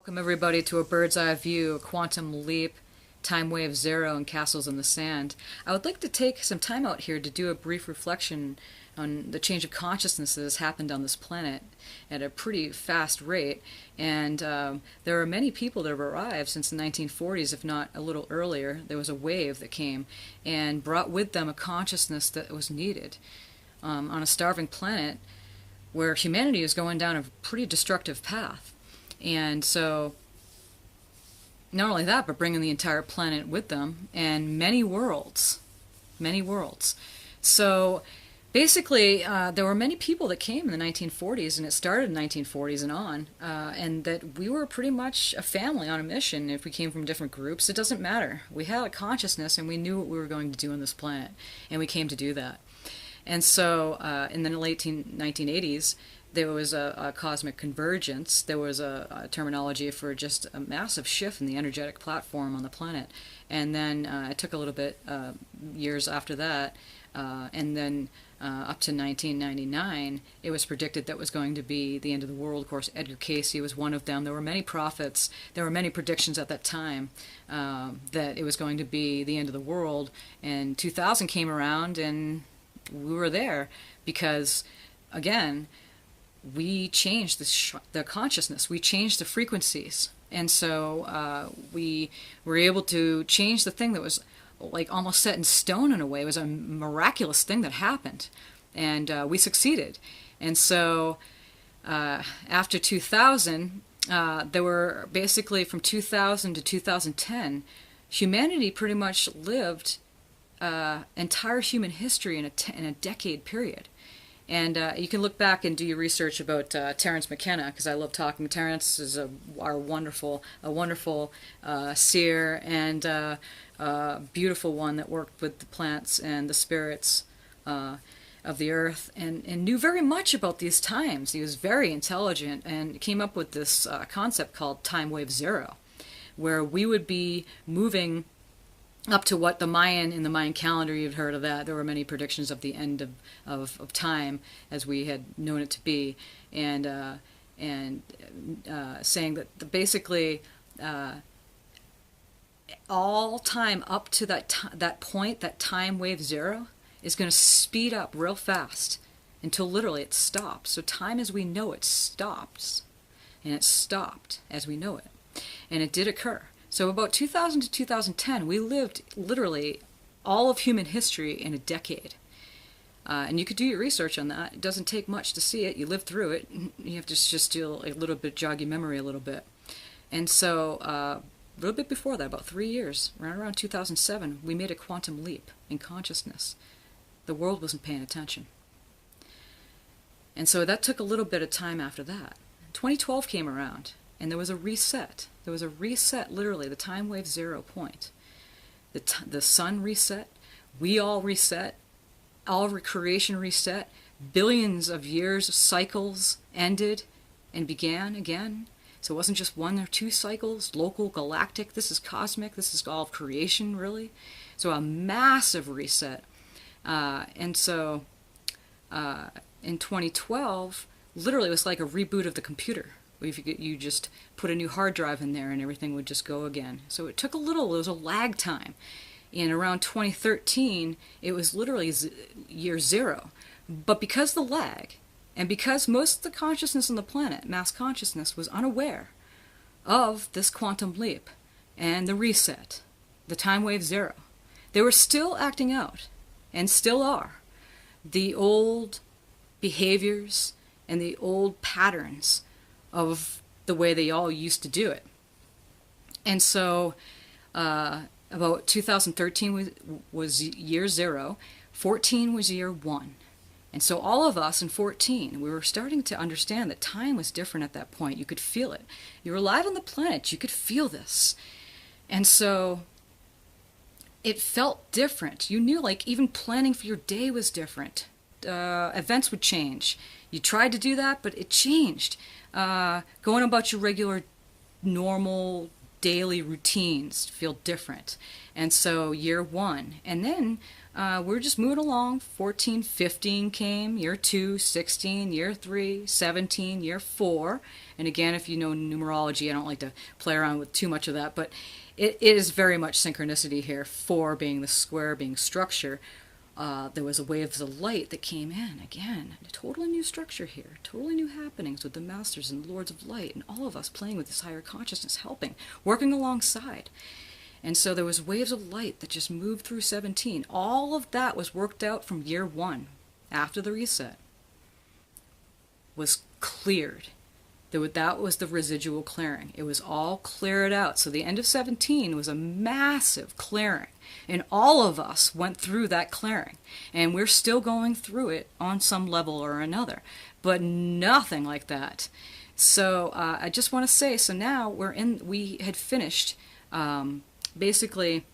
Welcome everybody to a bird's eye view, a quantum leap, time wave zero, and castles in the sand. I would like to take some time out here to do a brief reflection on the change of consciousness that has happened on this planet at a pretty fast rate. And there are many people that have arrived since the 1940s, if not a little earlier. There was a wave that came and brought with them a consciousness that was needed on a starving planet where humanity is going down a pretty destructive path. And so, not only that, but bringing the entire planet with them, and many worlds. Many worlds. So, basically, there were many people that came in the 1940s, and it started in the 1940s and on, and that we were pretty much a family on a mission. If we came from different groups, it doesn't matter. We had a consciousness, and we knew what we were going to do on this planet, and we came to do that. And so, in the late 1980s, there was a cosmic convergence. There was a terminology for just a massive shift in the energetic platform on the planet. And then it took a little bit, years after that, and then up to 1999, it was predicted that was going to be the end of the world. Of course, Edgar Cayce was one of them. There were many prophets. There were many predictions at that time that it was going to be the end of the world. And 2000 came around, and we were there because, again, we changed the consciousness. We changed the frequencies. And so we were able to change the thing that was like almost set in stone in a way. It was a miraculous thing that happened. And we succeeded. And so after 2000, there were basically from 2000 to 2010, humanity pretty much lived entire human history in a decade period. And you can look back and do your research about Terence McKenna, because I love talking. Terence is a wonderful seer and beautiful one that worked with the plants and the spirits of the earth and knew very much about these times. He was very intelligent and came up with this concept called time wave zero, where we would be moving up to what in the Mayan calendar, you've heard of that. There were many predictions of the end of time as we had known it to be, and saying that basically all time up to that point, that time wave zero, is going to speed up real fast until literally it stops. So time as we know it stops, and it stopped as we know it, and it did occur. So about 2000 to 2010, we lived literally all of human history in a decade. And you could do your research on that. It doesn't take much to see it. You live through it. You have to just do a little bit, jog your memory a little bit. And so a little bit before that, about 3 years, right around 2007, we made a quantum leap in consciousness. The world wasn't paying attention. And so that took a little bit of time after that. 2012 came around, and there was a reset. There was a reset, literally, the time wave zero point. The sun reset. We all reset. All creation reset. Billions of years of cycles ended and began again. So it wasn't just one or two cycles, local, galactic. This is cosmic. This is all of creation, really. So a massive reset. And so in 2012, literally, it was like a reboot of the computer. You just put a new hard drive in there and everything would just go again. So it took there was a lag time. In around 2013, it was literally year zero. But because the lag, and because most of the consciousness on the planet, mass consciousness, was unaware of this quantum leap and the reset, the time wave zero, they were still acting out, and still are, the old behaviors and the old patterns of the way they all used to do it. And so about 2013 was year zero, 14 was year one. And so all of us in 14, we were starting to understand that time was different at that point. You could feel it. You were alive on the planet. You could feel this. And so it felt different. You knew, like, even planning for your day was different. Events would change. You tried to do that, but it changed. Going about your regular, normal daily routines feel different. And so year 1, and then we're just moving along. 14, 15 came, year 2, 16, year 3, 17, year 4. And again, if you know numerology, I don't like to play around with too much of that, but it is very much synchronicity here. 4 being the square, being structure. There was a waves of light that came in. Again, a totally new structure here, totally new happenings with the masters and lords of light and all of us playing with this higher consciousness, helping, working alongside. And so there was waves of light that just moved through 17. All of that was worked out from year 1, after the reset, was cleared. That was the residual clearing. It was all cleared out. So the end of 17 was a massive clearing. And all of us went through that clearing. And we're still going through it on some level or another. But nothing like that. So I just want to say, so now we had finished basically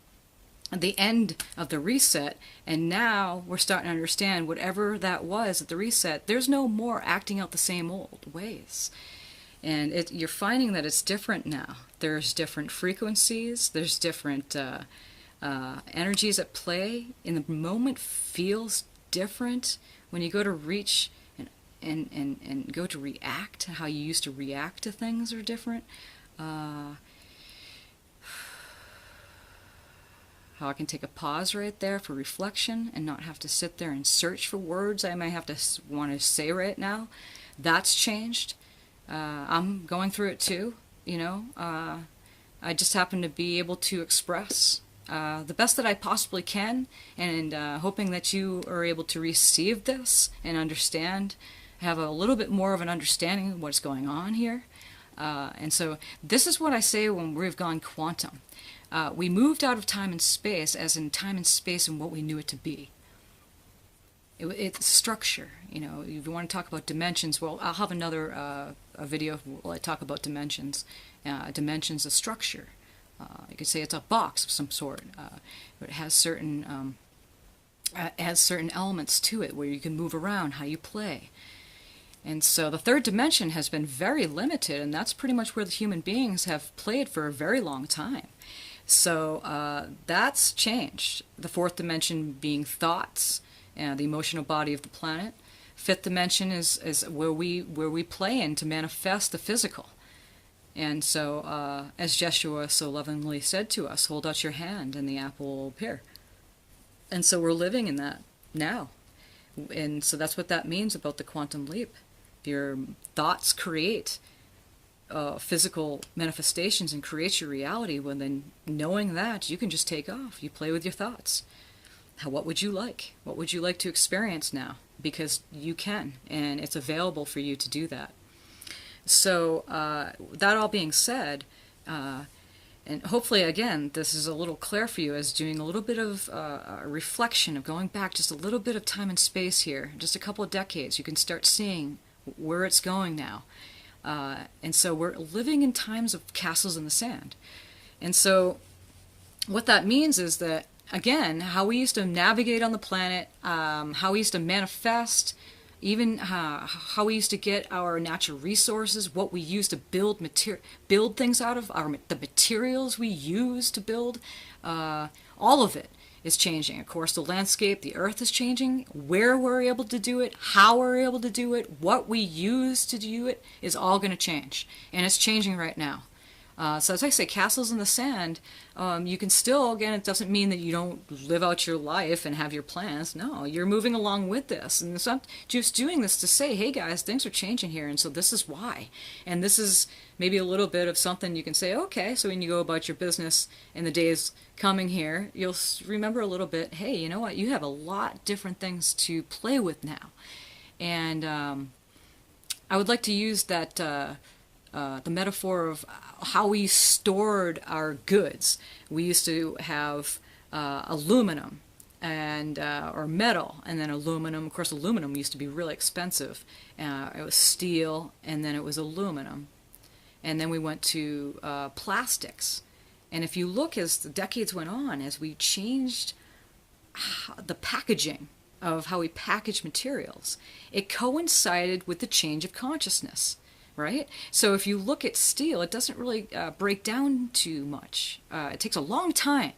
the end of the reset, and now we're starting to understand whatever that was at the reset, there's no more acting out the same old ways. And you're finding that it's different now. There's different frequencies, there's different energies at play, and the moment feels different. When you go to reach and go to react, how you used to react to things are different. How I can take a pause right there for reflection and not have to sit there and search for words I might have to want to say right now. That's changed. I'm going through it too, you know. I just happen to be able to express the best that I possibly can, and hoping that you are able to receive this and understand, have a little bit more of an understanding of what's going on here. And so this is what I say when we've gone quantum. We moved out of time and space, as in time and space and what we knew it to be. It's structure, you know. If you want to talk about dimensions, well, I'll have another a video where I talk about dimensions. Dimensions of structure. You could say it's a box of some sort. But it has certain elements to it where you can move around, how you play. And so the third dimension has been very limited, and that's pretty much where the human beings have played for a very long time. So that's changed. The fourth dimension being thoughts, the emotional body of the planet. Fifth dimension is where we play in to manifest the physical. And so, as Jeshua so lovingly said to us, hold out your hand and the apple will appear. And so we're living in that now. And so that's what that means about the quantum leap. Your thoughts create physical manifestations and create your reality. When then knowing that, you can just take off. You play with your thoughts. What would you like? What would you like to experience now? Because you can, and it's available for you to do that. So that all being said, and hopefully again this is a little clear for you as doing a little bit of a reflection of going back just a little bit of time and space here, just a couple of decades, you can start seeing where it's going now. And so we're living in times of castles in the sand. And so what that means is that, again, how we used to navigate on the planet, how we used to manifest, even how we used to get our natural resources, what we used to build things out of, the materials we use to build, all of it is changing. Of course, the landscape, the earth is changing. Where we're able to do it, how we're able to do it, what we use to do it is all going to change. And it's changing right now. So as I say, castles in the sand, you can still, again, it doesn't mean that you don't live out your life and have your plans. No, you're moving along with this. And so I'm just doing this to say, hey guys, things are changing here, and so this is why. And this is maybe a little bit of something you can say, okay, so when you go about your business in the days coming here, you'll remember a little bit, hey, you know what, you have a lot different things to play with now. And I would like to use that the metaphor of how we stored our goods. We used to have aluminum and or metal, and then aluminum. Of course, aluminum used to be really expensive. It was steel, and then it was aluminum, and then we went to plastics. And if you look as the decades went on, as we changed the packaging of how we package materials, it coincided with the change of consciousness. right? So if you look at steel, it doesn't really break down too much. It takes a long time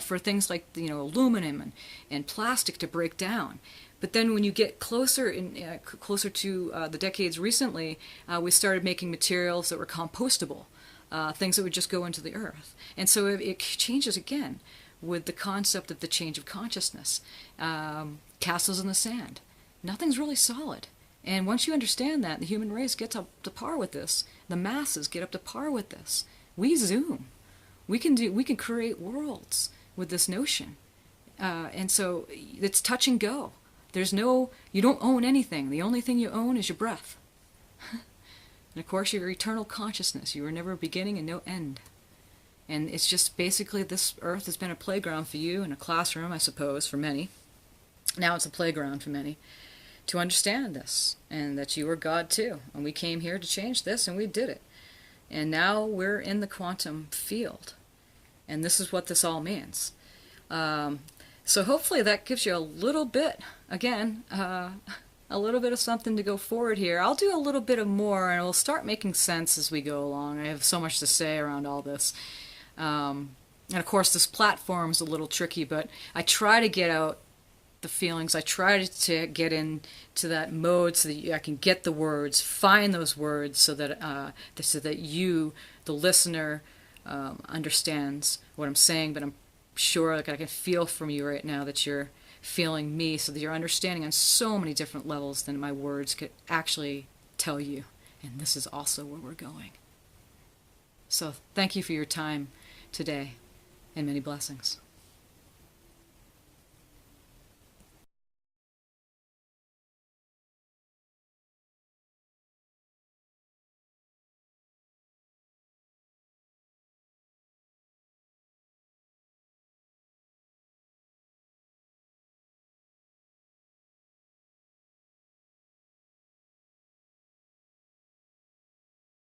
for things like aluminum and plastic to break down. But then when you get closer to the decades recently, we started making materials that were compostable, things that would just go into the earth. And so it changes again with the concept of the change of consciousness. Castles in the sand. Nothing's really solid. And once you understand that, the human race gets up to par with this. The masses get up to par with this. We zoom. We can create worlds with this notion. And so it's touch and go. You don't own anything. The only thing you own is your breath. And of course your eternal consciousness. You are never beginning and no end. And it's just basically this earth has been a playground for you and a classroom, I suppose, for many. Now it's a playground for many to understand this, and that you are God too. And we came here to change this, and we did it. And now we're in the quantum field. And this is what this all means. So hopefully that gives you a little bit, again, a little bit of something to go forward here. I'll do a little bit of more, and we'll start making sense as we go along. I have so much to say around all this. And of course this platform's a little tricky, but I try to get out the feelings. I try to get into that mode so that I can get the words, find those words, so that you, the listener, understands what I'm saying. But I'm sure I can feel from you right now that you're feeling me, so that you're understanding on so many different levels than my words could actually tell you. And this is also where we're going. So thank you for your time today, and many blessings.